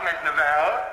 Miss Novell.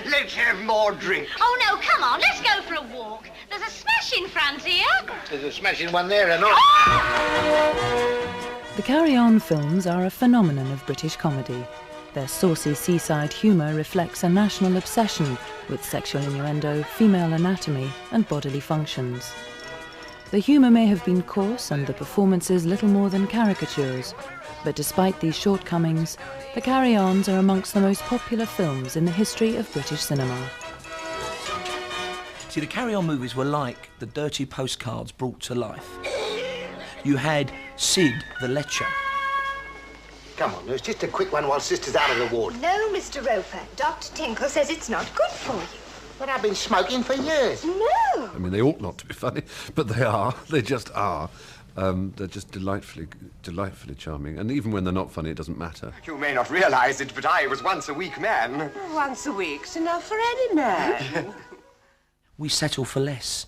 Let's have more drinks. Oh, no, come on, let's go for a walk. There's a smashing front here. There's a smashing one there and all. The Carry On films are a phenomenon of British comedy. Their saucy seaside humour reflects a national obsession with sexual innuendo, female anatomy and bodily functions. The humour may have been coarse and the performances little more than caricatures, but despite these shortcomings, The Carry Ons are amongst the most popular films in the history of British cinema. See, the Carry On movies were like the dirty postcards brought to life. You had Sid the Lecher. Come on, Nurse, just a quick one while Sister's out of the ward. No, Mr. Roper. Dr. Tinkle says it's not good for you. But I've been smoking for years. No. I mean, they ought not to be funny, but they are. They just are. They're just delightfully charming. And even when they're not funny, it doesn't matter. You may not realise it, but I was once a weak man. Once a week's enough for any man. We settle for less.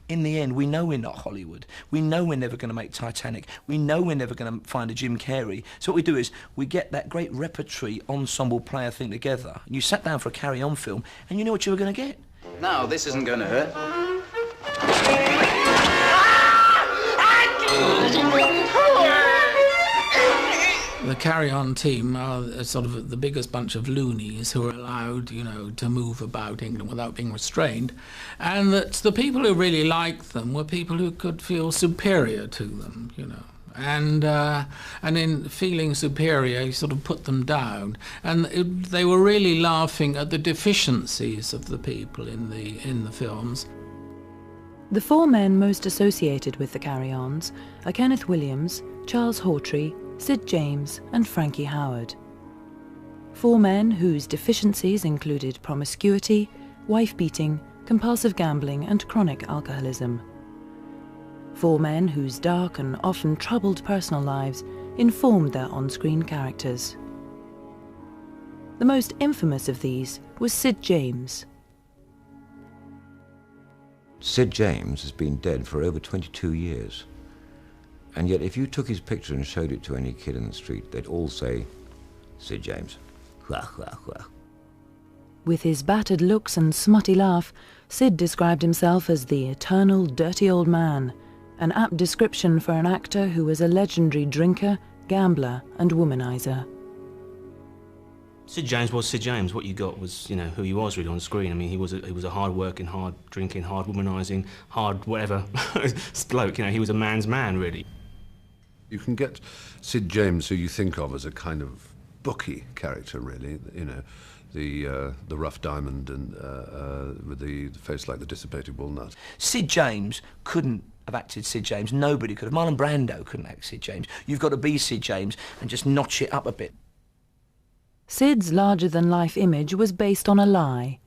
In the end, we know we're not Hollywood. We know we're never going to make Titanic. We know we're never going to find a Jim Carrey. So what we do is we get that great repertory ensemble player thing together. You sat down for a Carry On film and you knew what you were going to get. No, this isn't going to hurt. The Carry On team are sort of the biggest bunch of loonies who are allowed, you know, to move about England without being restrained, and that the people who really liked them were people who could feel superior to them, you know. And in feeling superior, you sort of put them down, and they were really laughing at the deficiencies of the people in the films. The four men most associated with the Carry Ons are Kenneth Williams, Charles Hawtrey, Sid James and Frankie Howard. Four men whose deficiencies included promiscuity, wife-beating, compulsive gambling and chronic alcoholism. Four men whose dark and often troubled personal lives informed their on-screen characters. The most infamous of these was Sid James. Sid James has been dead for over 22 years. And yet, if you took his picture and showed it to any kid in the street, they'd all say, Sid James. With his battered looks and smutty laugh, Sid described himself as the eternal dirty old man, an apt description for an actor who was a legendary drinker, gambler and womanizer. Sid James was Sid James. What you got was, you know, who he was really on screen. I mean, he was a hard-working, hard-drinking, hard-womanising, hard-whatever bloke. You know, he was a man's man, really. You can get Sid James, who you think of as a kind of bookie character, really. You know, the rough diamond and with the face like the dissipated walnut. Sid James couldn't have acted Sid James. Nobody could have. Marlon Brando couldn't act Sid James. You've got to be Sid James and just notch it up a bit. Sid's larger-than-life image was based on a lie.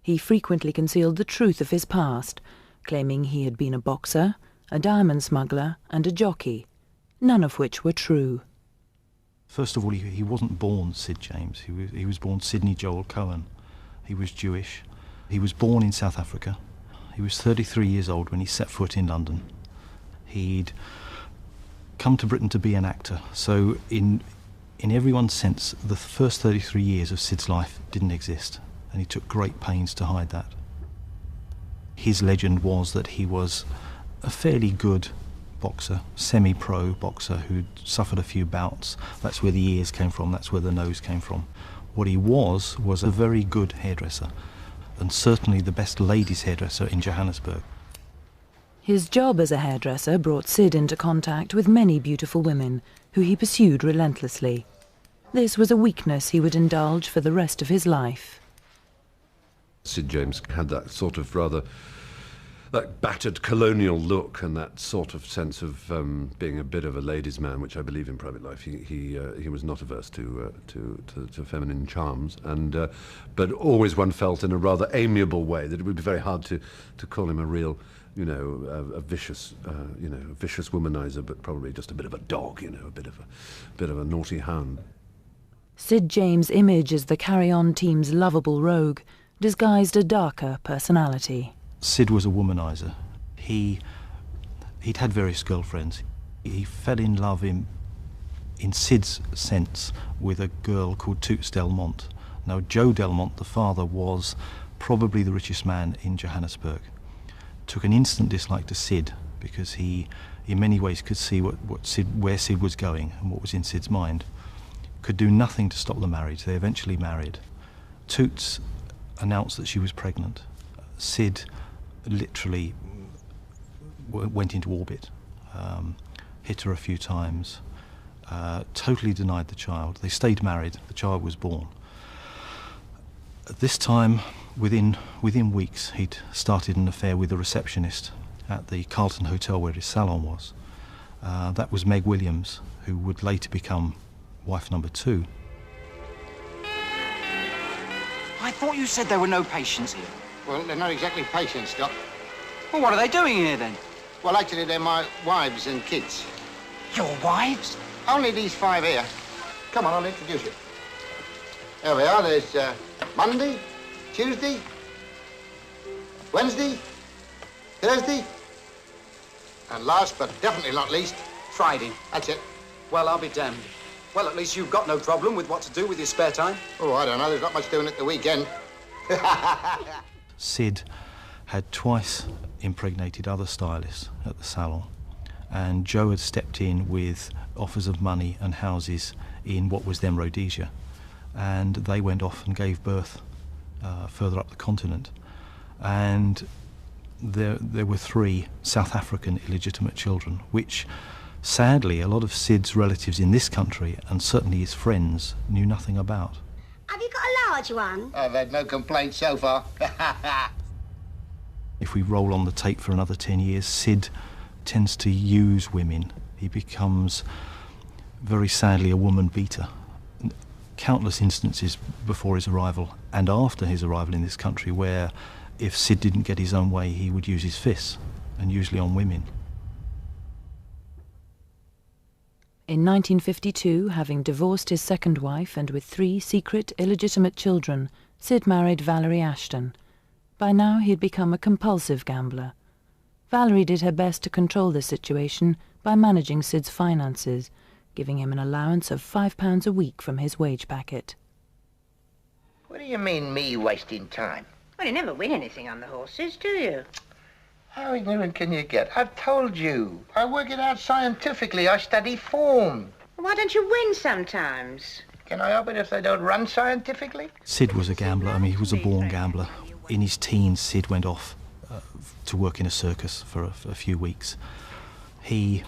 He frequently concealed the truth of his past, claiming he had been a boxer, a diamond smuggler and a jockey, none of which were true. First of all, he wasn't born Sid James. He was born Sidney Joel Cohen. He was Jewish. He was born in South Africa. He was 33 years old when he set foot in London. He'd come to Britain to be an actor, so in everyone's sense, the first 33 years of Sid's life didn't exist, and he took great pains to hide that. His legend was that he was a fairly good boxer, semi-pro boxer who'd suffered a few bouts. That's where the ears came from, that's where the nose came from. What he was a very good hairdresser, and certainly the best ladies' hairdresser in Johannesburg. His job as a hairdresser brought Sid into contact with many beautiful women, who he pursued relentlessly. This was a weakness he would indulge for the rest of his life. Sid James had that sort of rather that battered colonial look and that sort of sense of being a bit of a ladies' man, which I believe in private life. He was not averse to feminine charms, and but always one felt in a rather amiable way that it would be very hard to call him a real you know, a vicious, a vicious womanizer, but probably just a bit of a dog, you know, a bit of a naughty hound. Sid James' image as the Carry On team's lovable rogue disguised a darker personality. Sid was a womanizer. He'd had various girlfriends. He fell in love in Sid's sense with a girl called Toots Delmont. Now, Joe Delmont, the father, was probably the richest man in Johannesburg. Took an instant dislike to Sid because he, in many ways, could see where Sid was going and what was in Sid's mind. Could do nothing to stop the marriage. They eventually married. Toots announced that she was pregnant. Sid literally went into orbit, hit her a few times, totally denied the child. They stayed married. The child was born. At this time, within weeks, he'd started an affair with a receptionist at the Carlton Hotel where his salon was. That was Meg Williams, who would later become wife number 2. I thought you said there were no patients here. Well, they're not exactly patients, Doc. Well, what are they doing here, then? Well, actually, they're my wives and kids. Your wives? Only these 5 here. Come on, I'll introduce you. There we are. There's Monday, Tuesday, Wednesday, Thursday, and last but definitely not least, Friday. That's it. Well, I'll be damned. Well, at least you've got no problem with what to do with your spare time. Oh, I don't know. There's not much doing at the weekend. Sid had twice impregnated other stylists at the salon, and Joe had stepped in with offers of money and houses in what was then Rhodesia, and they went off and gave birth further up the continent. And there were 3 South African illegitimate children, which sadly a lot of Sid's relatives in this country, and certainly his friends, knew nothing about. Have you got a large one? I've had no complaints so far. If we roll on the tape for another 10 years, Sid tends to use women. He becomes, very sadly, a woman beater. Countless instances before his arrival and after his arrival in this country where if Sid didn't get his own way, he would use his fists, and usually on women. In 1952, having divorced his second wife and with 3 secret, illegitimate children, Sid married Valerie Ashton. By now he had become a compulsive gambler. Valerie did her best to control the situation by managing Sid's finances, giving him an allowance of £5 a week from his wage packet. What do you mean, me wasting time? Well, you never win anything on the horses, do you? How ignorant can you get? I've told you. I work it out scientifically. I study form. Why don't you win sometimes? Can I help it if they don't run scientifically? Sid was a gambler. I mean, he was a born gambler. In his teens, Sid went off to work in a circus for a few weeks. He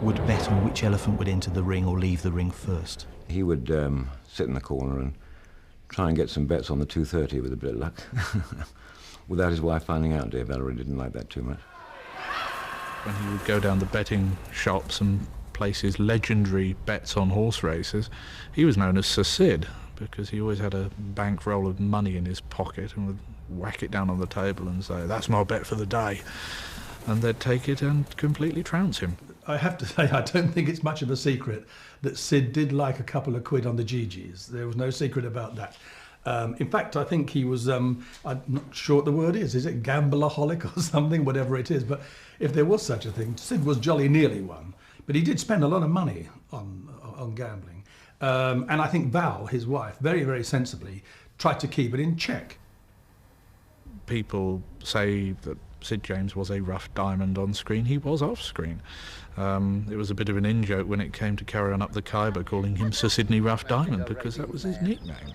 would bet on which elephant would enter the ring or leave the ring first. He would sit in the corner and try and get some bets on the 230 with a bit of luck. Without his wife finding out, dear Valerie didn't like that too much. When he would go down the betting shops and place his legendary bets on horse races, he was known as Sir Sid, because he always had a bankroll of money in his pocket and would whack it down on the table and say, "That's my bet for the day." And they'd take it and completely trounce him. I have to say, I don't think it's much of a secret that Sid did like a couple of quid on the GGs. There was no secret about that. In fact, I think he was, I'm not sure what the word is it gambleaholic or something, whatever it is, but if there was such a thing, Sid was jolly nearly one. But he did spend a lot of money on gambling. And I think Val, his wife, very, very sensibly tried to keep it in check. People say that Sid James was a rough diamond on screen. He was off screen. It was a bit of an in-joke when it came to Carry On Up the Khyber, calling him Sir Sidney Rough Diamond, because that was his nickname.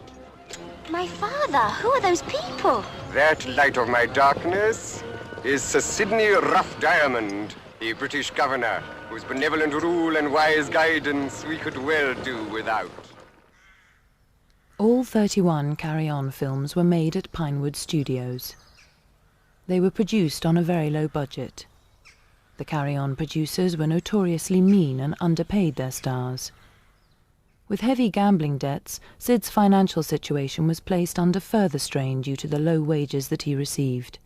My father, who are those people? That light of my darkness is Sir Sidney Rough Diamond, the British governor, whose benevolent rule and wise guidance we could well do without. All 31 Carry On films were made at Pinewood Studios. They were produced on a very low budget. The Carry On producers were notoriously mean and underpaid their stars. With heavy gambling debts, Sid's financial situation was placed under further strain due to the low wages that he received.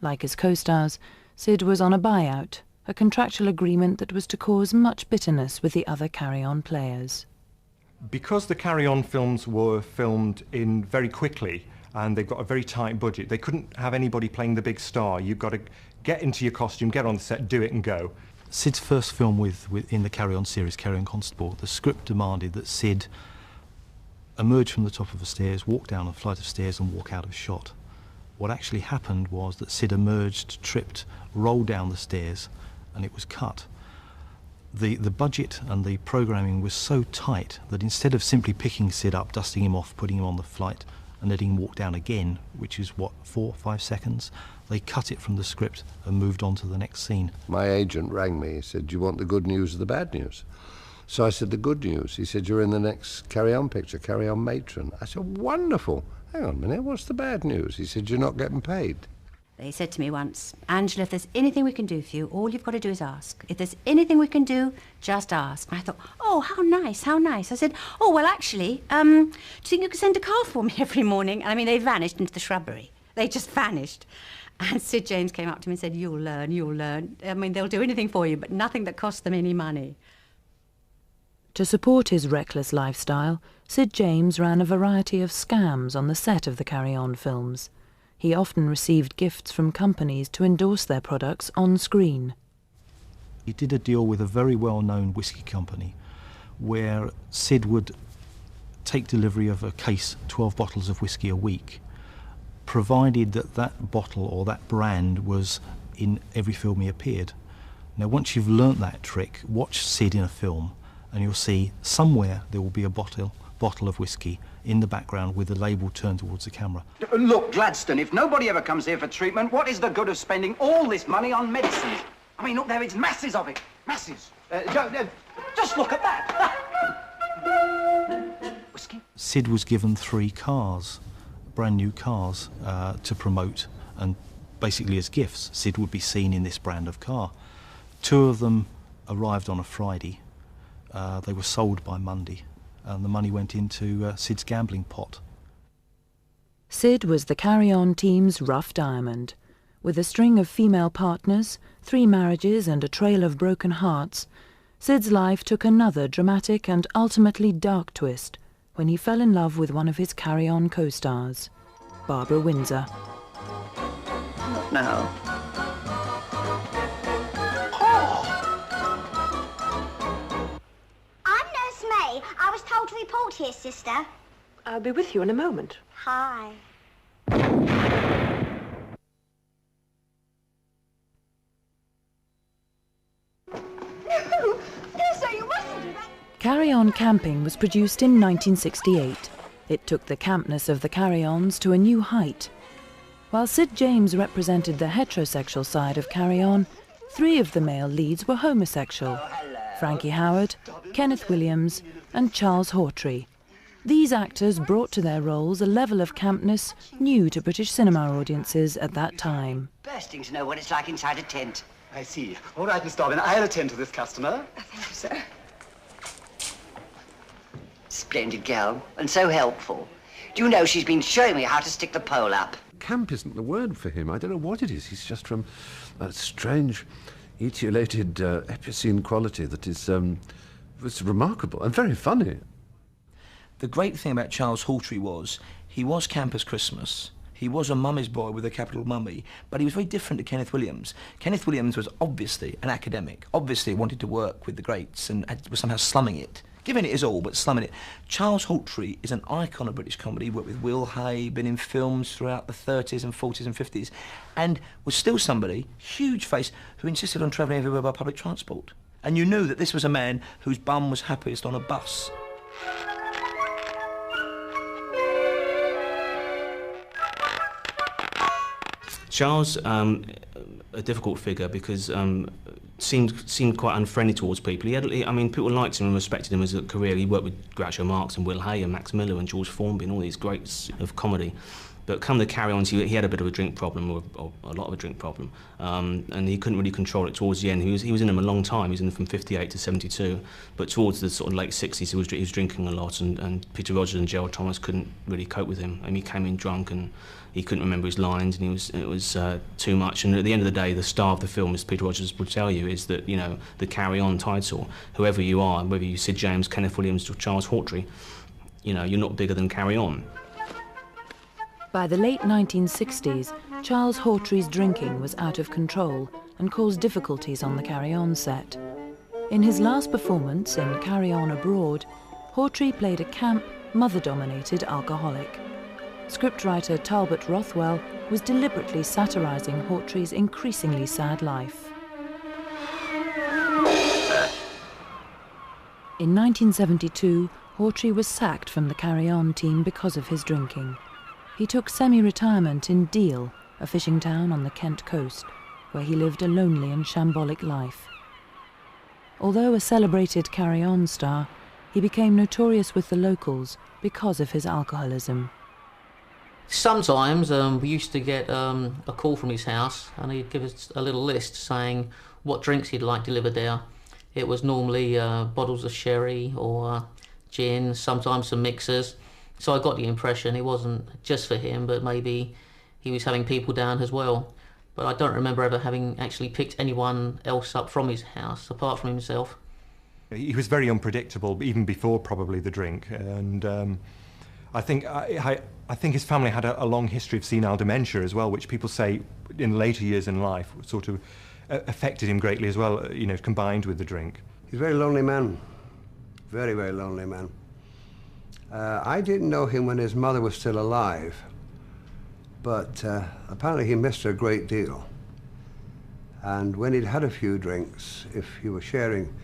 Like his co-stars, Sid was on a buyout, a contractual agreement that was to cause much bitterness with the other Carry On players. Because the Carry On films were filmed in very quickly and they've got a very tight budget, they couldn't have anybody playing the big star. You've got to get into your costume, get on the set, do it and go. Sid's first film in the Carry On series, Carry On Constable, the script demanded that Sid emerge from the top of the stairs, walk down a flight of stairs and walk out of shot. What actually happened was that Sid emerged, tripped, rolled down the stairs, and it was cut. The budget and the programming was so tight that instead of simply picking Sid up, dusting him off, putting him on the flight and letting him walk down again, which is what, 4 or 5 seconds, they cut it from the script and moved on to the next scene. My agent rang me. He said, "Do you want the good news or the bad news?" So I said, "The good news." He said, "You're in the next Carry On picture, Carry On Matron." I said, "Wonderful. Hang on a minute, what's the bad news?" He said, "You're not getting paid." They said to me once, "Angela, if there's anything we can do for you, all you've got to do is ask. If there's anything we can do, just ask." And I thought, oh, how nice, how nice. I said, "Oh, well, actually, do you think you could send a car for me every morning?" And I mean, they vanished into the shrubbery. They just vanished. And Sid James came up to me and said, you'll learn, you'll learn. I mean, they'll do anything for you, but nothing that costs them any money." To support his reckless lifestyle, Sid James ran a variety of scams on the set of the Carry On films. He often received gifts from companies to endorse their products on screen. He did a deal with a very well-known whiskey company where Sid would take delivery of a case, 12 bottles of whiskey a week, provided that that bottle or that brand was in every film he appeared. Now, once you've learnt that trick, watch Sid in a film and you'll see somewhere there will be a bottle of whiskey in the background with the label turned towards the camera. Look, Gladstone, if nobody ever comes here for treatment, what is the good of spending all this money on medicine? I mean, look, there is masses of it. Masses. Just look at that. Whiskey? Sid was given 3 cars, brand new cars, to promote, and basically as gifts. Sid would be seen in this brand of car. 2 of them arrived on a Friday. They were sold by Monday, and the money went into Sid's gambling pot. Sid was the Carry On team's rough diamond. With a string of female partners, 3 marriages and a trail of broken hearts, Sid's life took another dramatic and ultimately dark twist when he fell in love with one of his Carry On co-stars, Barbara Windsor. Not now. I'm Nurse May. I was told to report here, sister. I'll be with you in a moment. Hi. Carry On Camping was produced in 1968. It took the campness of the Carry Ons to a new height. While Sid James represented the heterosexual side of Carry On, 3 of the male leads were homosexual: Frankie Howerd, Kenneth Williams and Charles Hawtrey. These actors brought to their roles a level of campness new to British cinema audiences at that time. Bursting to know what it's like inside a tent. I see. All right, Miss Dobbin, I'll attend to this customer. Thank you, sir. Splendid girl, and so helpful. Do you know she's been showing me how to stick the pole up? Camp isn't the word for him. I don't know what it is. He's just from that strange, etiolated epicene quality that is was remarkable and very funny. The great thing about Charles Hawtrey was he was camp as Christmas. He was a mummy's boy with a capital mummy, but he was very different to Kenneth Williams. Kenneth Williams was obviously an academic, obviously wanted to work with the greats and was somehow slumming it. Giving it his all, but slumming it. Charles Hawtrey is an icon of British comedy. He worked with Will Hay, been in films throughout the 30s and 40s and 50s, and was still somebody, huge face, who insisted on travelling everywhere by public transport. And you knew that this was a man whose bum was happiest on a bus. Charles, a difficult figure because seemed quite unfriendly towards people. I mean, people liked him and respected him as a career. He worked with Groucho Marx and Will Hay and Max Miller and George Formby and all these greats of comedy. But come the Carry-Ons, he had a bit of a drink problem, or a lot of a drink problem, and he couldn't really control it towards the end. He was in them a long time. He was in them from 58 to 72, but towards the sort of late 60s, he was drinking a lot, and Peter Rogers and Gerald Thomas couldn't really cope with him. I mean, he came in drunk and he couldn't remember his lines, and it was too much. And at the end of the day, the star of the film, as Peter Rogers would tell you, is that, you know, the Carry-On title, whoever you are, whether you're Sid James, Kenneth Williams, or Charles Hawtrey, you know, you're not bigger than Carry-On. By the late 1960s, Charles Hawtrey's drinking was out of control and caused difficulties on the Carry-On set. In his last performance in Carry On Abroad, Hawtrey played a camp, mother-dominated alcoholic. Scriptwriter Talbot Rothwell was deliberately satirising Hawtrey's increasingly sad life. In 1972, Hawtrey was sacked from the Carry On team because of his drinking. He took semi-retirement in Deal, a fishing town on the Kent coast, where he lived a lonely and shambolic life. Although a celebrated Carry On star, he became notorious with the locals because of his alcoholism. Sometimes we used to get a call from his house, and he'd give us a little list saying what drinks he'd like delivered there. It was normally bottles of sherry or gin, sometimes some mixers. So I got the impression it wasn't just for him, but maybe he was having people down as well. But I don't remember ever having actually picked anyone else up from his house, apart from himself. He was very unpredictable, even before probably the drink. And I think his family had a long history of senile dementia as well, which people say in later years in life sort of affected him greatly as well, you know, combined with the drink. He's a very lonely man. Very, very lonely man. I didn't know him when his mother was still alive, but apparently he missed her a great deal. And when he'd had a few drinks, if you were sharing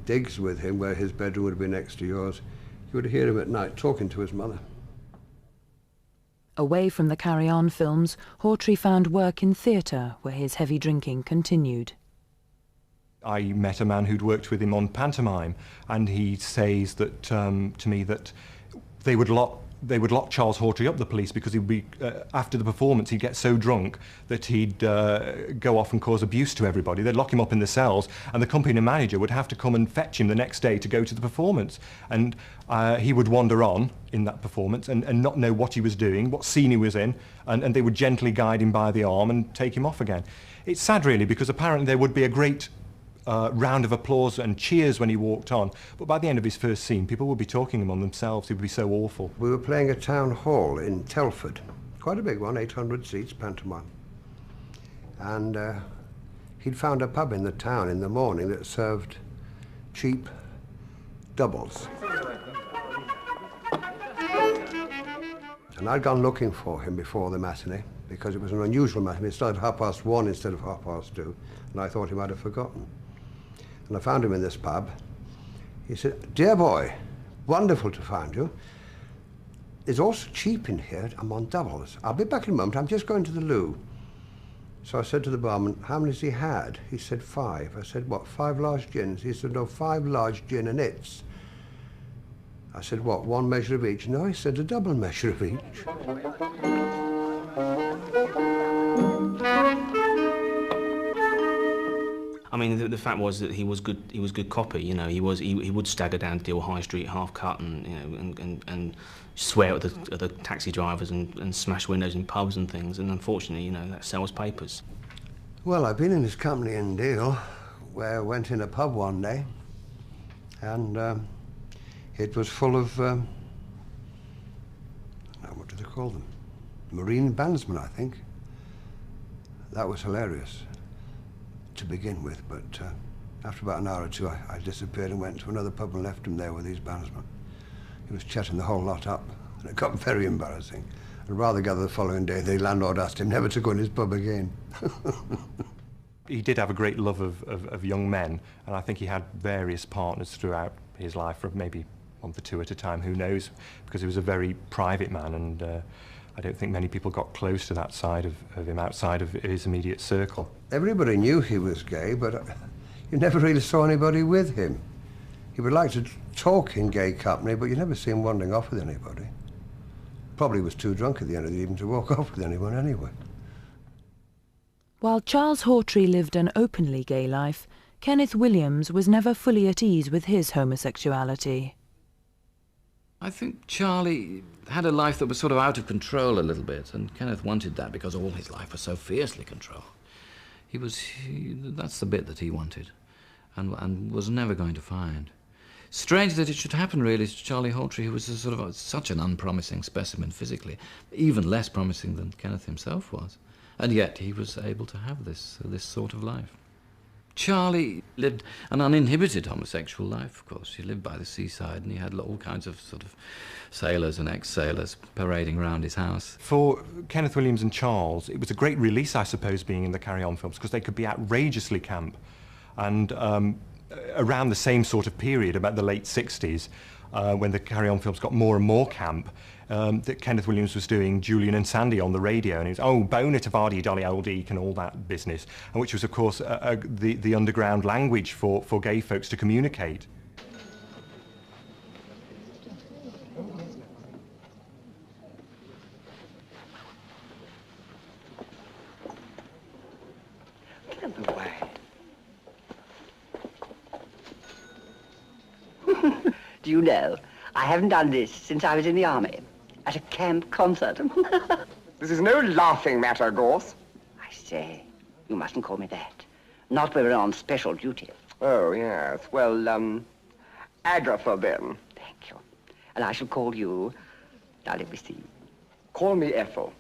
digs with him, where his bedroom would be next to yours, you would hear him at night talking to his mother. Away from the Carry On films, Hawtrey found work in theatre, where his heavy drinking continued. I met a man who'd worked with him on pantomime, and he says that to me that they would lock Charles Hawtrey up, the police, because he'd be after the performance he'd get so drunk that he'd go off and cause abuse to everybody. They'd lock him up in the cells, and the company manager would have to come and fetch him the next day to go to the performance. And he would wander on in that performance and not know what he was doing, what scene he was in, and they would gently guide him by the arm and take him off again. It's sad really, because apparently there would be a great round of applause and cheers when he walked on, but by the end of his first scene people would be talking among themselves. He would be so awful. We were playing a town hall in Telford, quite a big one, 800 seats, pantomime, and he'd found a pub in the town in the morning that served cheap doubles, and I'd gone looking for him before the matinee because it was an unusual matinee. It started at 1:30 instead of 2:30, and I thought he might have forgotten. And I found him in this pub. He said, "Dear boy, wonderful to find you. It's also cheap in here. I'm on doubles. I'll be back in a moment. I'm just going to the loo." So I said to the barman, "How many has he had?" He said, 5. I said, "What, 5 large gins?" He said, "No, 5 large gin and its." I said, "What, 1 measure of each?" "No," he said, "a double measure of each." I mean, the fact was that he was good copy. You know, he would stagger down Deal High Street half cut, and you know, and swear at the taxi drivers and smash windows in pubs and things. And unfortunately, you know, that sells papers. Well, I've been in his company in Deal, where I went in a pub one day, and it was full of what do they call them? Marine bandsmen, I think. That was hilarious to begin with, but after about an hour or two, I disappeared and went to another pub and left him there with these bandsmen. He was chatting the whole lot up, and it got very embarrassing. I'd rather gather the following day the landlord asked him never to go in his pub again. He did have a great love of young men, and I think he had various partners throughout his life, for maybe 1 or 2 at a time, who knows, because he was a very private man, and I don't think many people got close to that side of him outside of his immediate circle. Everybody knew he was gay, but you never really saw anybody with him. He would like to talk in gay company, but you never see him wandering off with anybody. Probably was too drunk at the end of the evening to walk off with anyone anyway. While Charles Hawtrey lived an openly gay life, Kenneth Williams was never fully at ease with his homosexuality. I think Charlie had a life that was sort of out of control a little bit, and Kenneth wanted that because all his life was so fiercely controlled. That's the bit that he wanted, and was never going to find. Strange that it should happen, really, to Charlie Hawtrey, who was such an unpromising specimen physically, even less promising than Kenneth himself was. And yet he was able to have this sort of life. Charlie lived an uninhibited homosexual life, of course. He lived by the seaside, and he had all kinds of sort of sailors and ex-sailors parading around his house. For Kenneth Williams and Charles, it was a great release, I suppose, being in the Carry On films, because they could be outrageously camp. And around the same sort of period, about the late 60s, when the Carry On films got more and more camp, that Kenneth Williams was doing Julian and Sandy on the radio, and he was, oh, Boner to Vardy, Dolly Old Eek, and all that business, and which was, of course, the underground language for gay folks to communicate. Get out of the way. Do you know, I haven't done this since I was in the army. At a camp concert. This is no laughing matter, Gorse. I say, you mustn't call me that. Not when we're on special duty. Oh, yes. Well, Agatha, then. Thank you. And I shall call you... Now, let me see. Call me Ethel.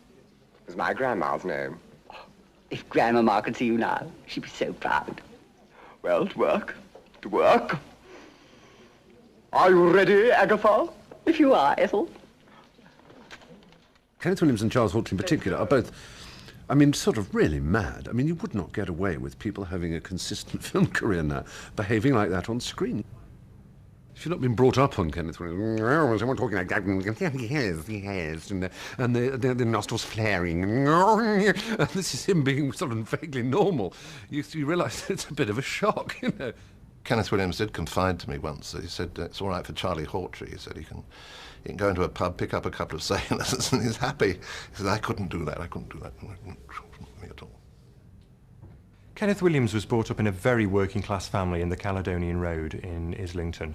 It's my grandma's name. Oh, if Grandmama could see you now, she'd be so proud. Well, to work. To work. Are you ready, Agatha? If you are, Ethel. Kenneth Williams and Charles Hawtrey in particular are both, I mean, sort of really mad. I mean, you would not get away with people having a consistent film career now, behaving like that on screen. If you've not been brought up on Kenneth Williams, someone talking like that, yes, and the nostrils flaring, and this is him being sort of vaguely normal, you realise it's a bit of a shock, you know. Kenneth Williams did confide to me once. He said, it's all right for Charlie Hawtrey. He said, he can go into a pub, pick up a couple of sailors, and he's happy. He said, I couldn't do that. I couldn't do that. Me at all. Kenneth Williams was brought up in a very working-class family in the Caledonian Road in Islington.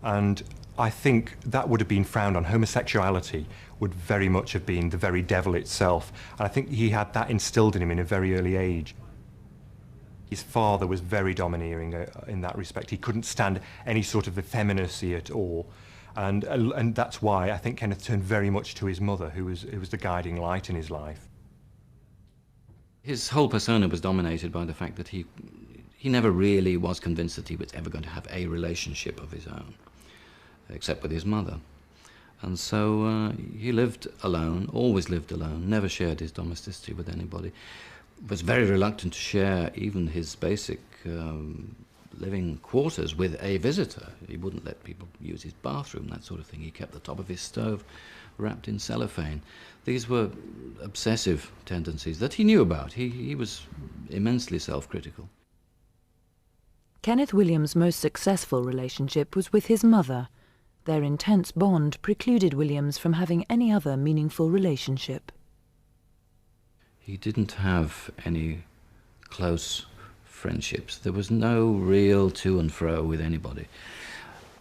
And I think that would have been frowned on. Homosexuality would very much have been the very devil itself. And I think he had that instilled in him in a very early age. His father was very domineering in that respect. He couldn't stand any sort of effeminacy at all. And that's why I think Kenneth turned very much to his mother, who was the guiding light in his life. His whole persona was dominated by the fact that he never really was convinced that he was ever going to have a relationship of his own, except with his mother. And so he lived alone, always lived alone, never shared his domesticity with anybody, was very reluctant to share even his basic living quarters with a visitor. He wouldn't let people use his bathroom, that sort of thing. He kept the top of his stove wrapped in cellophane. These were obsessive tendencies that he knew about. He was immensely self-critical. Kenneth Williams' most successful relationship was with his mother. Their intense bond precluded Williams from having any other meaningful relationship. He didn't have any close friendships. There was no real to and fro with anybody.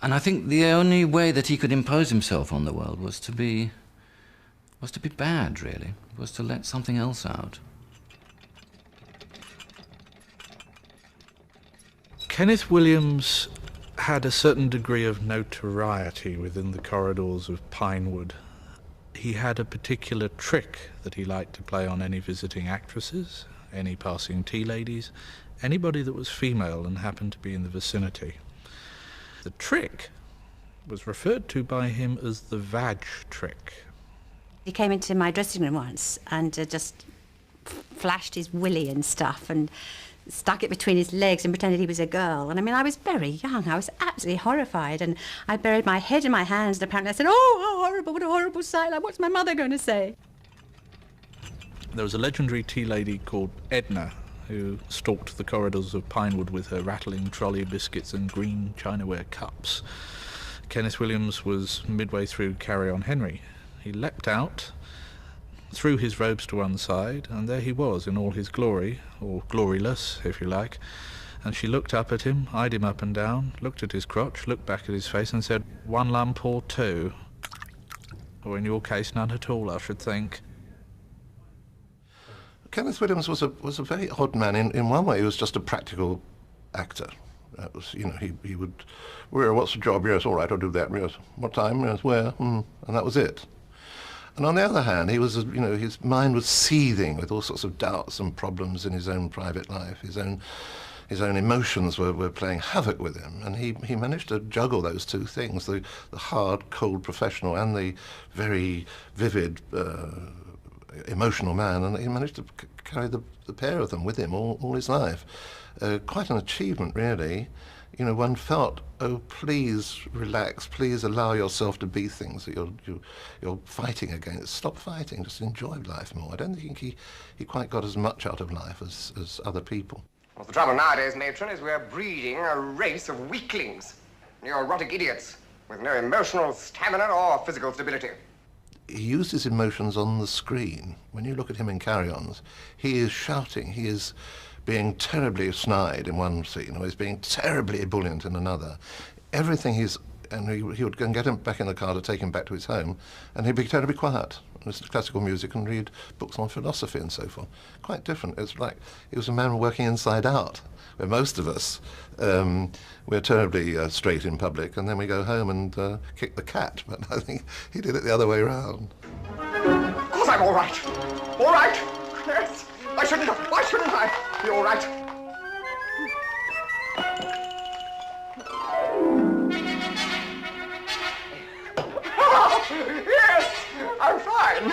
And I think the only way that he could impose himself on the world was to be bad, really, was to let something else out. Kenneth Williams had a certain degree of notoriety within the corridors of Pinewood. He had a particular trick that he liked to play on any visiting actresses, any passing tea ladies, anybody that was female and happened to be in the vicinity. The trick was referred to by him as the vag trick. He came into my dressing room once and just flashed his willy and stuff and stuck it between his legs and pretended he was a girl. And I mean, I was very young. I was absolutely horrified. And I buried my head in my hands, and apparently I said, oh, how horrible, what a horrible sight. Like, what's my mother going to say? There was a legendary tea lady called Edna who stalked the corridors of Pinewood with her rattling trolley biscuits and green chinaware cups. Kenneth Williams was midway through Carry On Henry. He leapt out, threw his robes to one side, and there he was in all his glory, or gloryless, if you like. And she looked up at him, eyed him up and down, looked at his crotch, looked back at his face and said, "One lump or two?" Or in your case, none at all, I should think. Kenneth Williams was a very odd man. In one way, he was just a practical actor. That was, you know, he would, what's the job? Yes, all right, I'll do that. Yes, what time? Yes, where? And that was it. And on the other hand, he was, you know, his mind was seething with all sorts of doubts and problems in his own private life. His own emotions were playing havoc with him, and he managed to juggle those two things: the hard, cold professional and the very vivid, emotional man. And he managed to carry the pair of them with him all his life. Quite an achievement, really. You know, one felt, oh, please relax, please allow yourself to be things that you're fighting against. Stop fighting, just enjoy life more. I don't think he quite got as much out of life as other people. Well, the trouble nowadays, Matron, is we're breeding a race of weaklings, neurotic idiots with no emotional stamina or physical stability. He used his emotions on the screen. When you look at him in Carry-Ons, he is shouting, he is being terribly snide in one scene, or he's being terribly ebullient in another. Everything and he would go and get him back in the car to take him back to his home, and he'd be terribly quiet, listen to classical music and read books on philosophy and so forth. Quite different. It's like he was a man working inside out, where most of us, we're terribly straight in public, and then we go home and kick the cat. But I think he did it the other way around. Of course I'm all right. All right. Yes. Why shouldn't I be all right? Yes, I'm fine.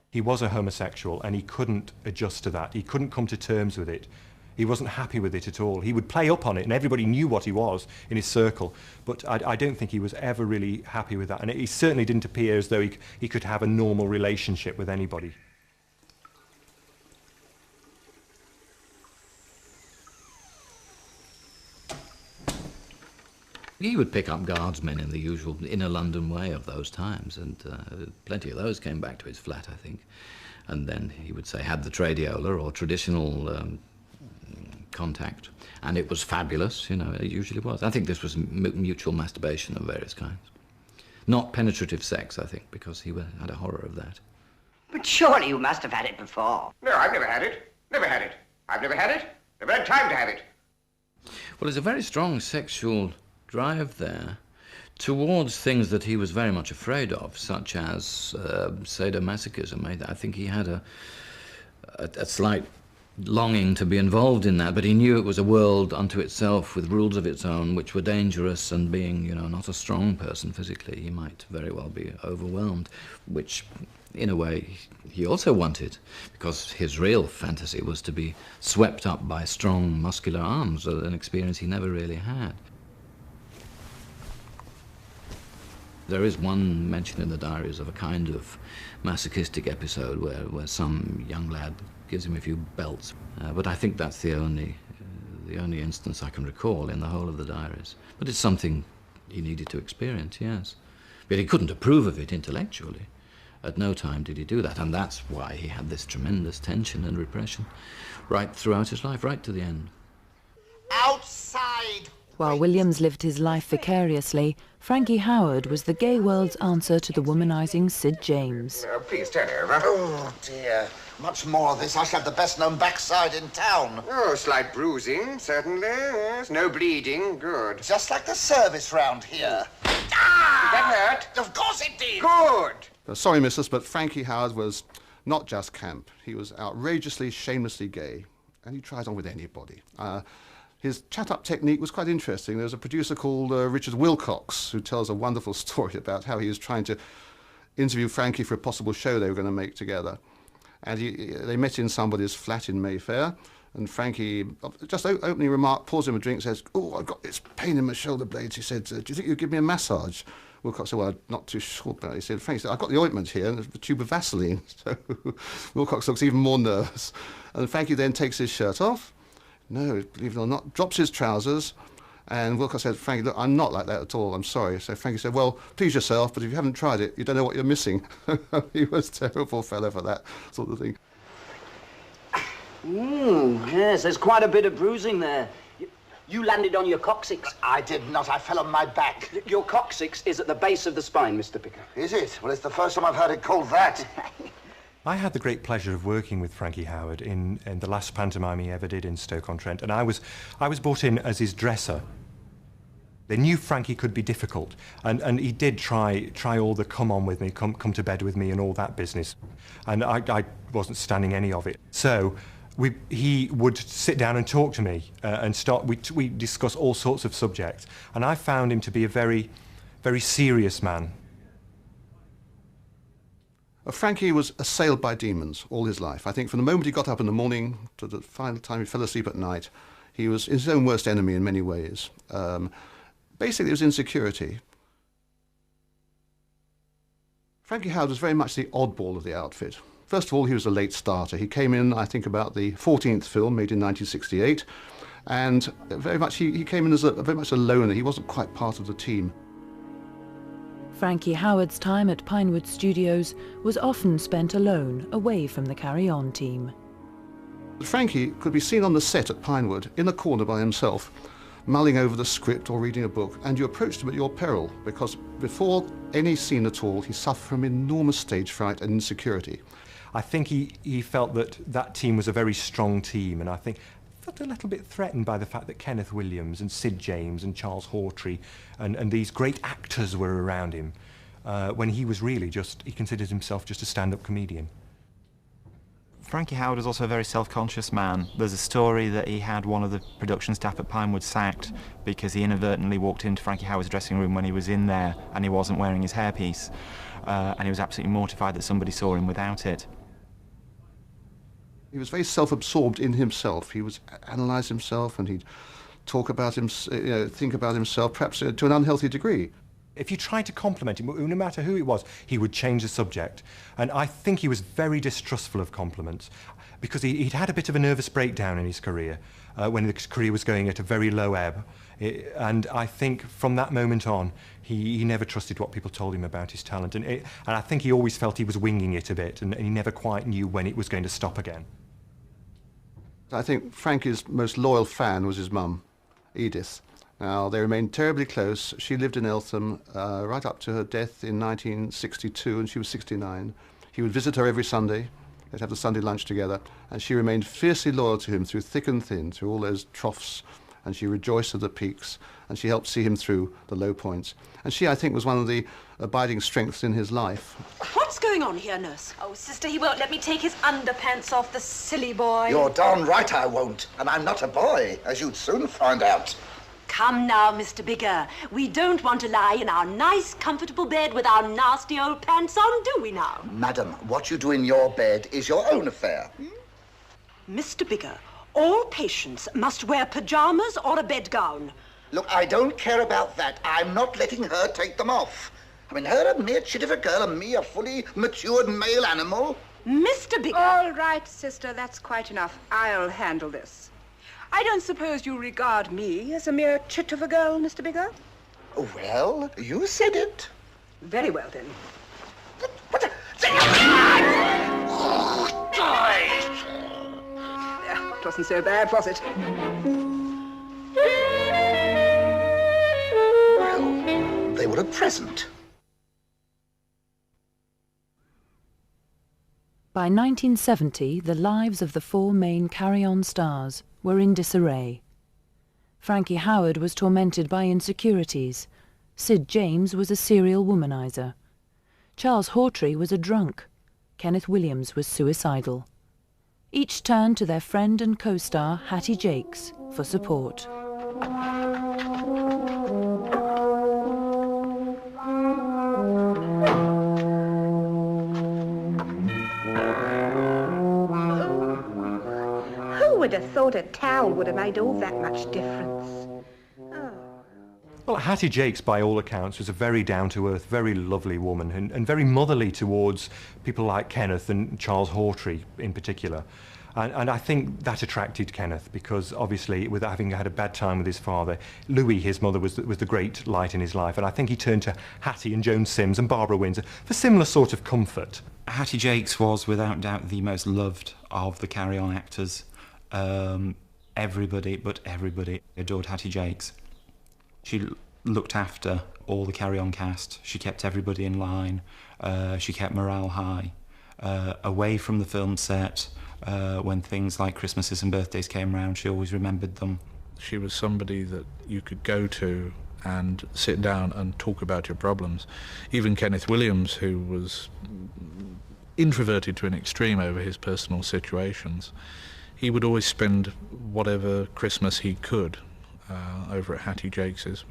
He was a homosexual and he couldn't adjust to that. He couldn't come to terms with it. He wasn't happy with it at all. He would play up on it and everybody knew what he was in his circle, but I don't think he was ever really happy with that, and he certainly didn't appear as though he could have a normal relationship with anybody. He would pick up guardsmen in the usual inner London way of those times, and plenty of those came back to his flat, I think. And then he would say, had the tradiola or traditional contact, and it was fabulous, you know, it usually was. I think this was mutual masturbation of various kinds. Not penetrative sex, I think, because he had a horror of that. But surely you must have had it before. No, I've never had it. Never had it. I've never had it. Never had time to have it. Well, there's a very strong sexual drive there towards things that he was very much afraid of, such as sadomasochism. I think he had a slight longing to be involved in that, but he knew it was a world unto itself with rules of its own which were dangerous, and being, you know, not a strong person physically, he might very well be overwhelmed, which in a way he also wanted, because his real fantasy was to be swept up by strong muscular arms, an experience he never really had. There is one mention in the diaries of a kind of masochistic episode where some young lad gives him a few belts, but I think that's the only instance I can recall in the whole of the diaries. But it's something he needed to experience, yes. But he couldn't approve of it intellectually. At no time did he do that, and that's why he had this tremendous tension and repression right throughout his life, right to the end. Outside! While Williams lived his life vicariously, Frankie Howerd was the gay world's answer to the womanising Sid James. Please turn over. Oh, dear. Much more of this. I shall have the best-known backside in town. Oh, slight bruising, certainly. Yes, no bleeding. Good. Just like the service round here. Did that hurt? Of course it did. Good. Sorry, missus, but Frankie Howerd was not just camp. He was outrageously, shamelessly gay, and he tries on with anybody. His chat-up technique was quite interesting. There was a producer called Richard Wilcox who tells a wonderful story about how he was trying to interview Frankie for a possible show they were going to make together. And they met in somebody's flat in Mayfair, and Frankie, just opening remark, pours him a drink, says, "Oh, I've got this pain in my shoulder blades." He said, "Do you think you'd give me a massage?" Wilcox said, "Well, I'm not too sure about it." He said, Frankie said, "I've got the ointment here and the tube of Vaseline." So Wilcox looks even more nervous. And Frankie then takes his shirt off. No, believe it or not, drops his trousers, And Wilcox said, Frankie, look, I'm not like that at all, I'm sorry. So Frankie said, well, please yourself, but if you haven't tried it, you don't know what you're missing. He was a terrible fellow for that sort of thing. Yes, there's quite a bit of bruising there. You landed on your coccyx. I did not. I fell on my back. Your coccyx is at the base of the spine, Mr. Picker. Is it? Well, it's the first time I've heard it called that. I had the great pleasure of working with Frankie Howerd in the last pantomime he ever did in Stoke-on-Trent, and I was brought in as his dresser. They knew Frankie could be difficult, and he did try all the come on with me, come to bed with me and all that business, and I wasn't standing any of it. So he would sit down and talk to me and we discuss all sorts of subjects, and I found him to be a very, very serious man. Frankie was assailed by demons all his life. I think from the moment he got up in the morning to the final time he fell asleep at night, he was his own worst enemy in many ways. Basically, it was insecurity. Frankie Howerd was very much the oddball of the outfit. First of all, he was a late starter. He came in, I think, about the 14th film, made in 1968, and very much he came in as very much a loner. He wasn't quite part of the team. Frankie Howerd's time at Pinewood Studios was often spent alone, away from the Carry On team. Frankie could be seen on the set at Pinewood, in a corner by himself, mulling over the script or reading a book, and you approached him at your peril, because before any scene at all, he suffered from enormous stage fright and insecurity. I think he felt that team was a very strong team, and I think felt a little bit threatened by the fact that Kenneth Williams and Sid James and Charles Hawtrey and these great actors were around him, when he was really he considered himself just a stand-up comedian. Frankie Howerd was also a very self-conscious man. There's a story that he had one of the production staff at Pinewood sacked because he inadvertently walked into Frankie Howerd's dressing room when he was in there and he wasn't wearing his hairpiece, and he was absolutely mortified that somebody saw him without it. He was very self-absorbed in himself. He would analyse himself and he'd talk about him, think about himself, perhaps to an unhealthy degree. If you tried to compliment him, no matter who it was, he would change the subject. And I think he was very distrustful of compliments because he'd had a bit of a nervous breakdown in his career when his career was going at a very low ebb. And I think from that moment on, he never trusted what people told him about his talent. And I think he always felt he was winging it a bit, and he never quite knew when it was going to stop again. I think Frankie's most loyal fan was his mum, Edith. Now, they remained terribly close. She lived in Eltham right up to her death in 1962, and she was 69. He would visit her every Sunday. They'd have the Sunday lunch together, and she remained fiercely loyal to him through thick and thin, through all those troughs, and she rejoiced at the peaks, and she helped see him through the low points. And she, I think, was one of the abiding strengths in his life. What's going on here, nurse? Oh, sister, he won't let me take his underpants off, the silly boy. You're darn right I won't, and I'm not a boy, as you'd soon find out. Come now, Mr. Bigger. We don't want to lie in our nice, comfortable bed with our nasty old pants on, do we now? Madam, what you do in your bed is your own affair. Mr. Bigger, all patients must wear pajamas or a bedgown. Look, I don't care about that. I'm not letting her take them off. I mean, her a mere chit of a girl and me a fully matured male animal. Mr. Bigger! All right, sister, that's quite enough. I'll handle this. I don't suppose you regard me as a mere chit of a girl, Mr. Bigger? Well, you said it. Very well, then. It wasn't so bad, was it? Well, they were a present. By 1970, the lives of the four main Carry On stars were in disarray. Frankie Howerd was tormented by insecurities. Sid James was a serial womanizer. Charles Hawtrey was a drunk. Kenneth Williams was suicidal. Each turned to their friend and co-star Hattie Jacques for support. Who would have thought a towel would have made all that much difference? Well, Hattie Jacques, by all accounts, was a very down-to-earth, very lovely woman and very motherly towards people like Kenneth and Charles Hawtrey in particular. And I think that attracted Kenneth because obviously, with having had a bad time with his father, Louis, his mother, was the great light in his life. And I think he turned to Hattie and Joan Sims and Barbara Windsor for similar sort of comfort. Hattie Jacques was without doubt the most loved of the Carry On actors. Everybody adored Hattie Jacques. She looked after all the Carry On cast. She kept everybody in line. She kept morale high. Away from the film set, when things like Christmases and birthdays came round, she always remembered them. She was somebody that you could go to and sit down and talk about your problems. Even Kenneth Williams, who was introverted to an extreme over his personal situations, he would always spend whatever Christmas he could over at Hattie Jacques's.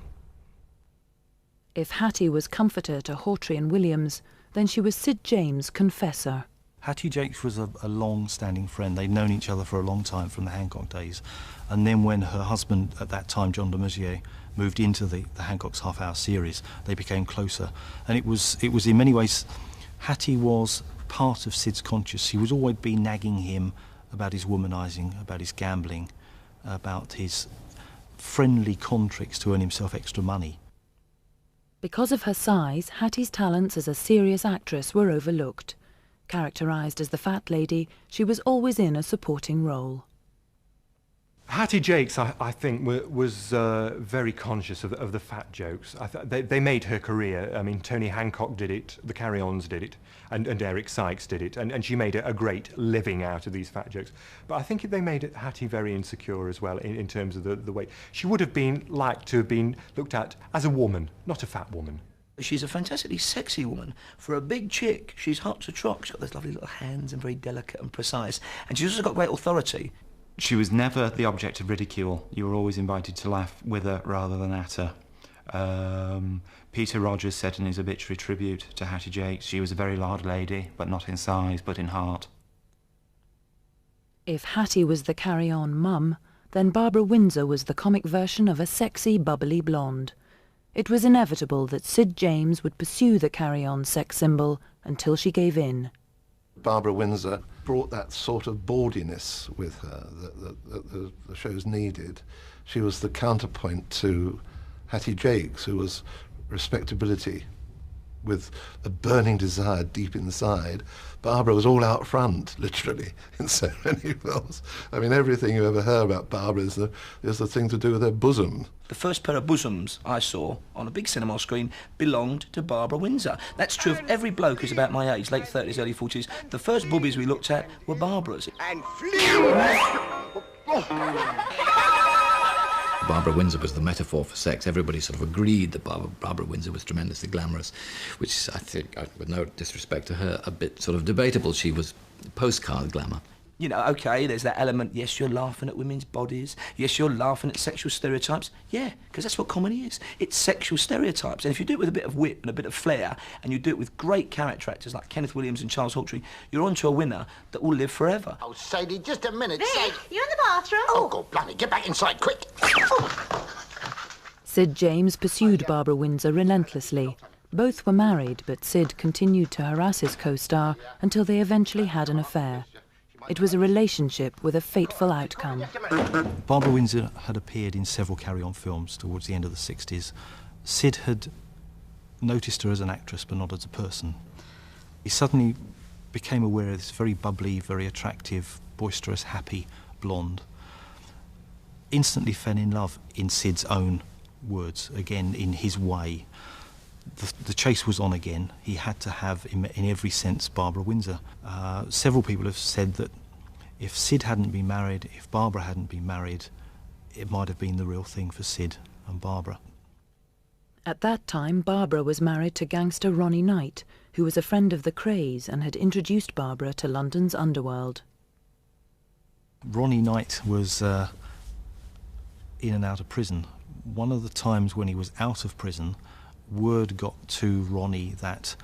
If Hattie was comforter to Hawtrey and Williams, then she was Sid James' confessor. Hattie Jacques was a long-standing friend. They'd known each other for a long time from the Hancock days. And then when her husband, at that time, John de Maizière, moved into the Hancock's half-hour series, they became closer. And it was in many ways, Hattie was part of Sid's conscience. She was always been nagging him about his womanising, about his gambling, about his friendly con tricks to earn himself extra money. Because of her size, Hattie's talents as a serious actress were overlooked. Characterised as the fat lady, she was always in a supporting role. Hattie Jacques, I think, was very conscious of the fat jokes. They made her career. I mean, Tony Hancock did it, the Carry-Ons did it, and Eric Sykes did it, and she made a great living out of these fat jokes. But I think they made Hattie very insecure as well in terms of the way. She would have been liked to have been looked at as a woman, not a fat woman. She's a fantastically sexy woman. For a big chick, she's hot to trot. She's got those lovely little hands and very delicate and precise. And she's also got great authority. She was never the object of ridicule. You were always invited to laugh with her rather than at her. Peter Rogers said in his obituary tribute to Hattie Jacques, she was a very large lady, but not in size, but in heart. If Hattie was the Carry-On mum, then Barbara Windsor was the comic version of a sexy, bubbly blonde. It was inevitable that Sid James would pursue the Carry-On sex symbol until she gave in. Barbara Windsor brought that sort of bawdiness with her that the shows needed. She was the counterpoint to Hattie Jacques, who was respectability with a burning desire deep inside. Barbara was all out front, literally, in so many films. I mean, everything you ever heard about Barbara is the thing to do with her bosom. The first pair of bosoms I saw on a big cinema screen belonged to Barbara Windsor. That's true of every bloke who's about my age, late 30s, early 40s. The first boobies we looked at were Barbara's. And flee! Barbara Windsor was the metaphor for sex. Everybody sort of agreed that Barbara Windsor was tremendously glamorous, which I think, with no disrespect to her, a bit sort of debatable. She was postcard glamour. You know, OK, there's that element, yes, you're laughing at women's bodies, yes, you're laughing at sexual stereotypes. Yeah, because that's what comedy is. It's sexual stereotypes. And if you do it with a bit of wit and a bit of flair, and you do it with great character actors like Kenneth Williams and Charles Hawtrey, you're onto a winner that will live forever. Oh, Sadie, just a minute, Vic, Sadie. you in the bathroom? Oh, God, blimey, get back inside, quick. Sid James pursued Barbara Windsor relentlessly. Both were married, but Sid continued to harass his co-star until they eventually had an affair. It was a relationship with a fateful outcome. Barbara Windsor had appeared in several Carry-On films towards the end of the 60s. Sid had noticed her as an actress, but not as a person. He suddenly became aware of this very bubbly, very attractive, boisterous, happy blonde. Instantly fell in love, in Sid's own words, again, in his way. The chase was on again. He had to have, in every sense, Barbara Windsor. Several people have said that if Sid hadn't been married, if Barbara hadn't been married, it might have been the real thing for Sid and Barbara. At that time, Barbara was married to gangster Ronnie Knight, who was a friend of the Krays and had introduced Barbara to London's underworld. Ronnie Knight was in and out of prison. One of the times when he was out of prison, word got to Ronnie that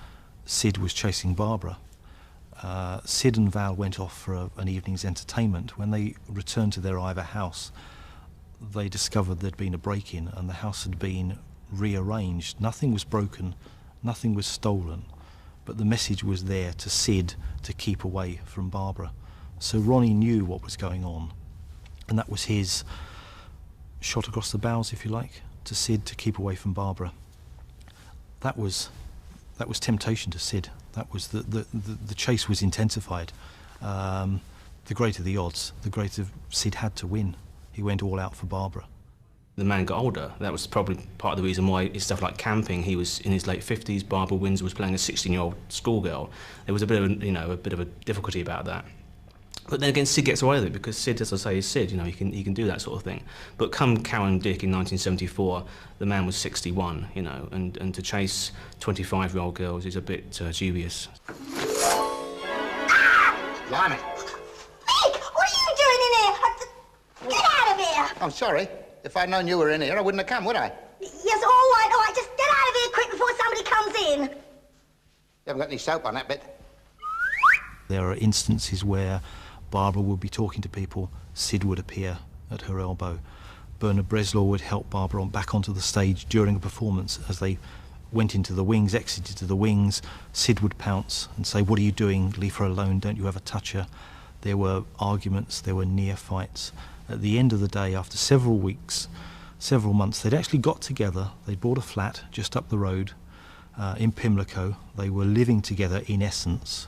Sid was chasing Barbara. Sid and Val went off for an evening's entertainment. When they returned to their Ivor house, they discovered there'd been a break-in and the house had been rearranged. Nothing was broken, nothing was stolen, but the message was there to Sid to keep away from Barbara. So Ronnie knew what was going on, and that was his shot across the bows, if you like, to Sid to keep away from Barbara. That was temptation to Sid. That was the chase was intensified. The greater the odds, the greater Sid had to win. He went all out for Barbara. The man got older. That was probably part of the reason why it's stuff like camping. He was in his late 50s. Barbara Windsor was playing a 16-year-old schoolgirl. There was a bit of a difficulty about that. But then again, Sid gets away with it because Sid, as I say, is Sid. He can do that sort of thing. But come Cowan Dick in 1974, the man was 61. And to chase 25-year-old girls is a bit dubious. Blimey. Mick, what are you doing in here? Get out of here! I'm sorry. If I'd known you were in here, I wouldn't have come, would I? Yes, all right, just get out of here quick before somebody comes in. You haven't got any soap on that bit. There are instances where Barbara would be talking to people, Sid would appear at her elbow. Bernard Bresslaw would help Barbara back onto the stage during a performance. As they went into the wings, exited to the wings, Sid would pounce and say, "What are you doing? Leave her alone, don't you ever touch her." There were arguments, there were near fights. At the end of the day, after several weeks, several months, they'd actually got together. They'd bought a flat just up the road in Pimlico. They were living together in essence,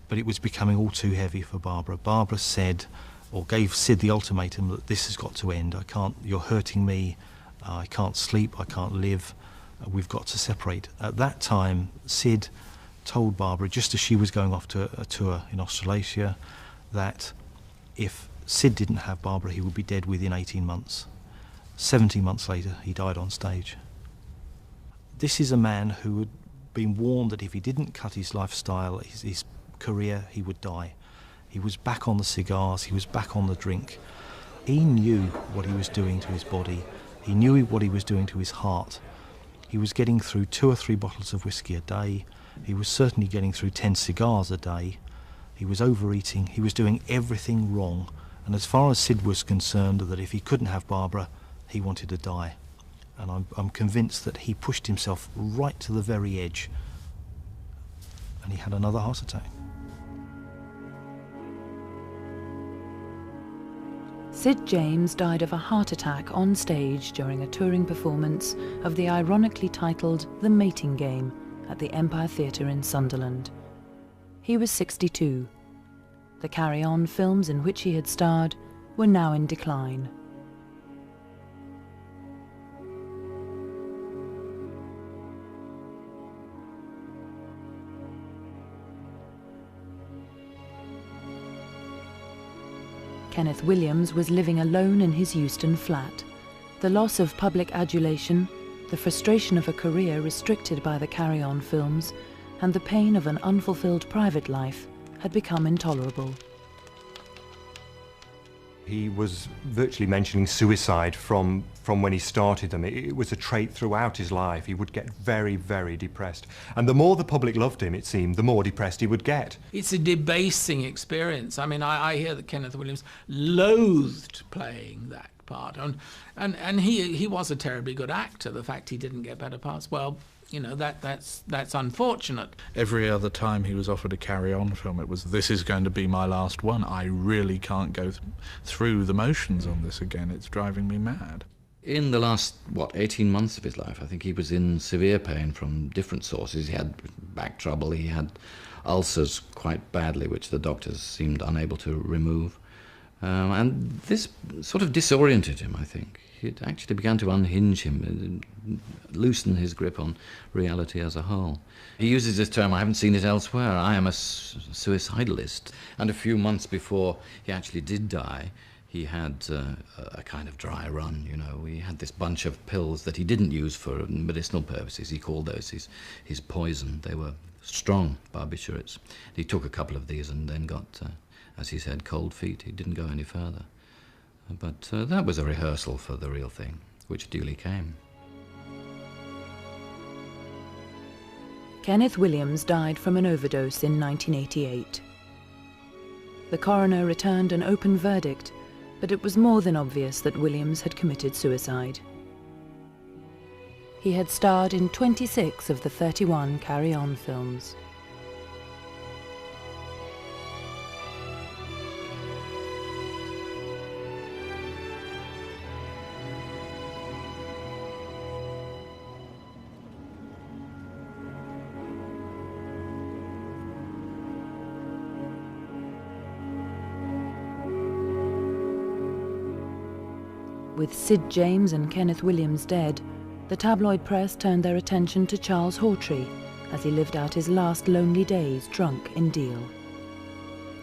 but it was becoming all too heavy for Barbara. Barbara said, or gave Sid the ultimatum, that this has got to end. You're hurting me, I can't sleep, I can't live, we've got to separate. At that time, Sid told Barbara, just as she was going off to a tour in Australasia, that if Sid didn't have Barbara, he would be dead within 18 months. 17 months later, he died on stage. This is a man who had been warned that if he didn't cut his lifestyle, his career, he would die. He was back on the cigars, he was back on the drink. He knew what he was doing to his body. He knew what he was doing to his heart. He was getting through 2 or 3 bottles of whiskey a day. He was certainly getting through 10 cigars a day. He was overeating. He was doing everything wrong. And as far as Sid was concerned, that if he couldn't have Barbara, he wanted to die. And I'm convinced that he pushed himself right to the very edge. And he had another heart attack. Sid James died of a heart attack on stage during a touring performance of the ironically titled The Mating Game at the Empire Theatre in Sunderland. He was 62. The Carry On films in which he had starred were now in decline. Kenneth Williams was living alone in his Euston flat. The loss of public adulation, the frustration of a career restricted by the Carry On films, and the pain of an unfulfilled private life had become intolerable. He was virtually mentioning suicide from when he started them. It was a trait throughout his life. He would get very, very depressed. And the more the public loved him, it seemed, the more depressed he would get. It's a debasing experience. I mean, I hear that Kenneth Williams loathed playing that part. And he was a terribly good actor. The fact he didn't get better parts, well, you know, that's unfortunate. Every other time he was offered a Carry On film, it was, this is going to be my last one. I really can't go through the motions on this again. It's driving me mad. In the last, 18 months of his life, I think he was in severe pain from different sources. He had back trouble, he had ulcers quite badly, which the doctors seemed unable to remove. And this sort of disoriented him, I think. It actually began to unhinge him, loosen his grip on reality as a whole. He uses this term, I haven't seen it elsewhere, I am a suicidalist. And a few months before he actually did die, he had a kind of dry run, you know. He had this bunch of pills that he didn't use for medicinal purposes. He called those his poison. They were strong barbiturates. He took a couple of these and then got, as he said, cold feet. He didn't go any further. But that was a rehearsal for the real thing, which duly came. Kenneth Williams died from an overdose in 1988. The coroner returned an open verdict, but it was more than obvious that Williams had committed suicide. He had starred in 26 of the 31 Carry On films. With Sid James and Kenneth Williams dead, the tabloid press turned their attention to Charles Hawtrey as he lived out his last lonely days drunk in Deal.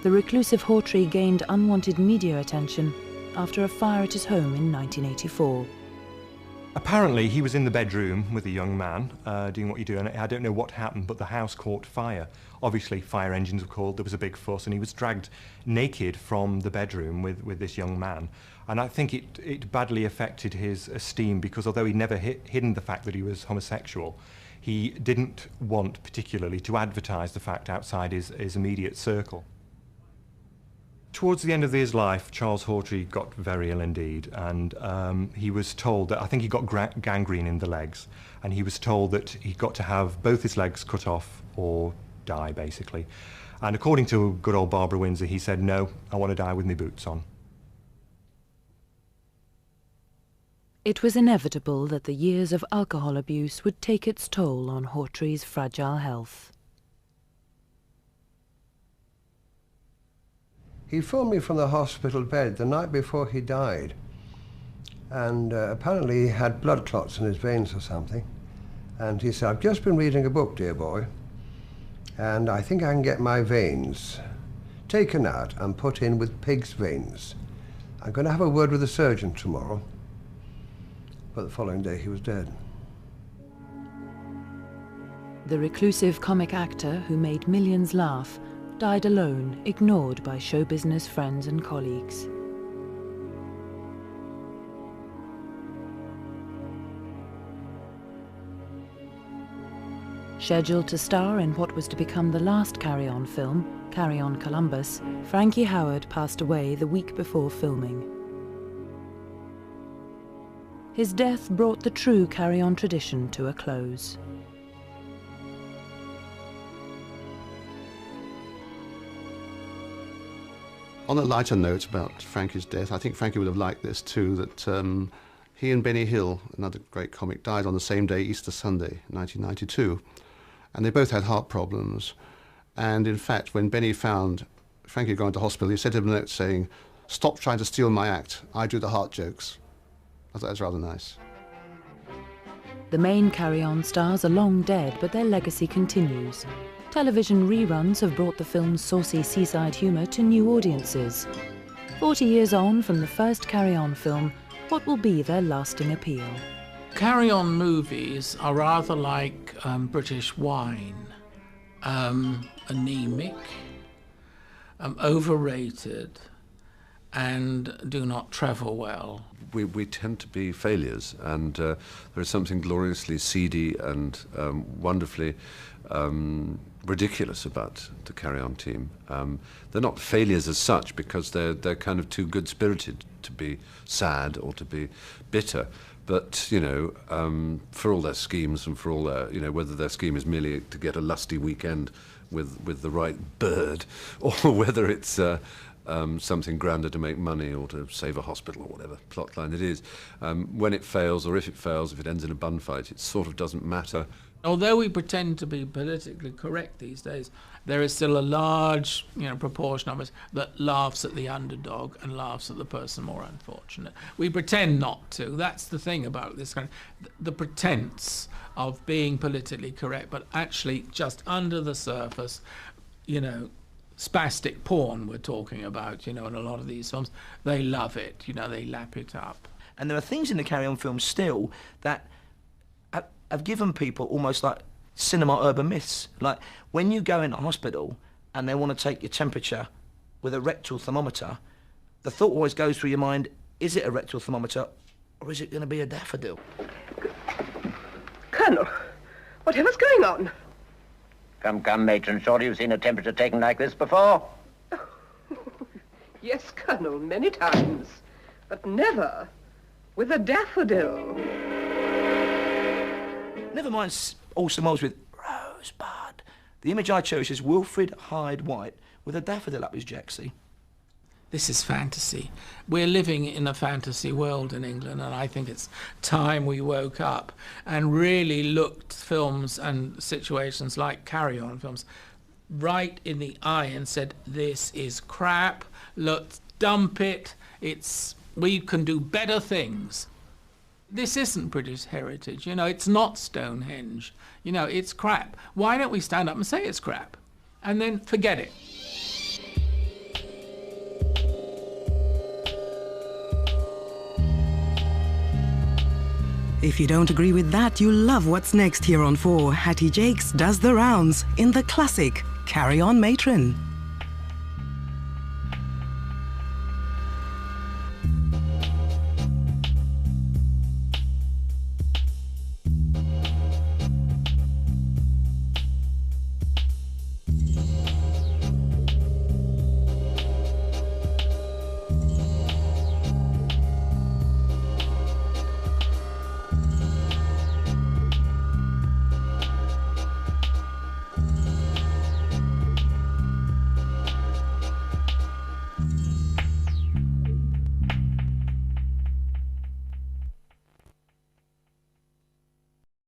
The reclusive Hawtrey gained unwanted media attention after a fire at his home in 1984. Apparently, he was in the bedroom with a young man doing what you do, and I don't know what happened, but the house caught fire. Obviously, fire engines were called, there was a big fuss, and he was dragged naked from the bedroom with this young man. And I think it badly affected his esteem, because although he'd never hidden the fact that he was homosexual, he didn't want particularly to advertise the fact outside his immediate circle. Towards the end of his life, Charles Hawtrey got very ill indeed, and he was told that, I think he got gangrene in the legs, and he was told that he got to have both his legs cut off or die, basically. And according to good old Barbara Windsor, he said, "No, I want to die with my boots on." It was inevitable that the years of alcohol abuse would take its toll on Hawtrey's fragile health. He phoned me from the hospital bed the night before he died, and apparently he had blood clots in his veins or something. And he said, "I've just been reading a book, dear boy, and I think I can get my veins taken out and put in with pig's veins. I'm going to have a word with the surgeon tomorrow." But the following day he was dead. The reclusive comic actor who made millions laugh died alone, ignored by show business friends and colleagues. Scheduled to star in what was to become the last Carry On film, Carry On Columbus, Frankie Howerd passed away the week before filming. His death brought the true Carry On tradition to a close. On a lighter note about Frankie's death, I think Frankie would have liked this too, that he and Benny Hill, another great comic, died on the same day, Easter Sunday, 1992. And they both had heart problems. And in fact, when Benny found Frankie going to hospital, he sent him a note saying, "Stop trying to steal my act. I do the heart jokes." I thought that was rather nice. The main Carry On stars are long dead, but their legacy continues. Television reruns have brought the film's saucy seaside humour to new audiences. 40 years on from the first Carry On film, what will be their lasting appeal? Carry On movies are rather like British wine. Anemic, overrated, and do not travel well. We tend to be failures, and there is something gloriously seedy and wonderfully ridiculous about the Carry On team. They're not failures as such, because they're kind of too good-spirited to be sad or to be bitter. But, you know, for all their schemes and for all their, you know, whether their scheme is merely to get a lusty weekend with the right bird, or whether it's something grander to make money or to save a hospital or whatever plotline it is, when it fails, or if it ends in a bun fight, it sort of doesn't matter. Although we pretend to be politically correct these days, there is still a large, proportion of us that laughs at the underdog and laughs at the person more unfortunate. We pretend not to. That's the thing about this kind of, the pretense of being politically correct, but actually just under the surface, spastic porn we're talking about, in a lot of these films, they love it, they lap it up. And there are things in the Carry On film still that have given people almost like cinema urban myths. Like when you go into hospital and they want to take your temperature with a rectal thermometer, the thought always goes through your mind, is it a rectal thermometer or is it going to be a daffodil? Colonel, whatever's going on? Come, matron, surely you've seen a temperature taken like this before? Yes, Colonel, many times, but never with a daffodil. Never mind all smiles with Rosebud. The image I chose is Wilfrid Hyde White with a daffodil up his jacksie. This is fantasy. We're living in a fantasy world in England, and I think it's time we woke up and really looked films and situations like Carry On films right in the eye and said, this is crap, let's dump it, it's We can do better things. This isn't British heritage, it's not Stonehenge, it's crap. Why don't we stand up and say it's crap? And then forget it. If you don't agree with that, you'll love what's next here on 4. Hattie Jacques does the rounds in the classic Carry On Matron.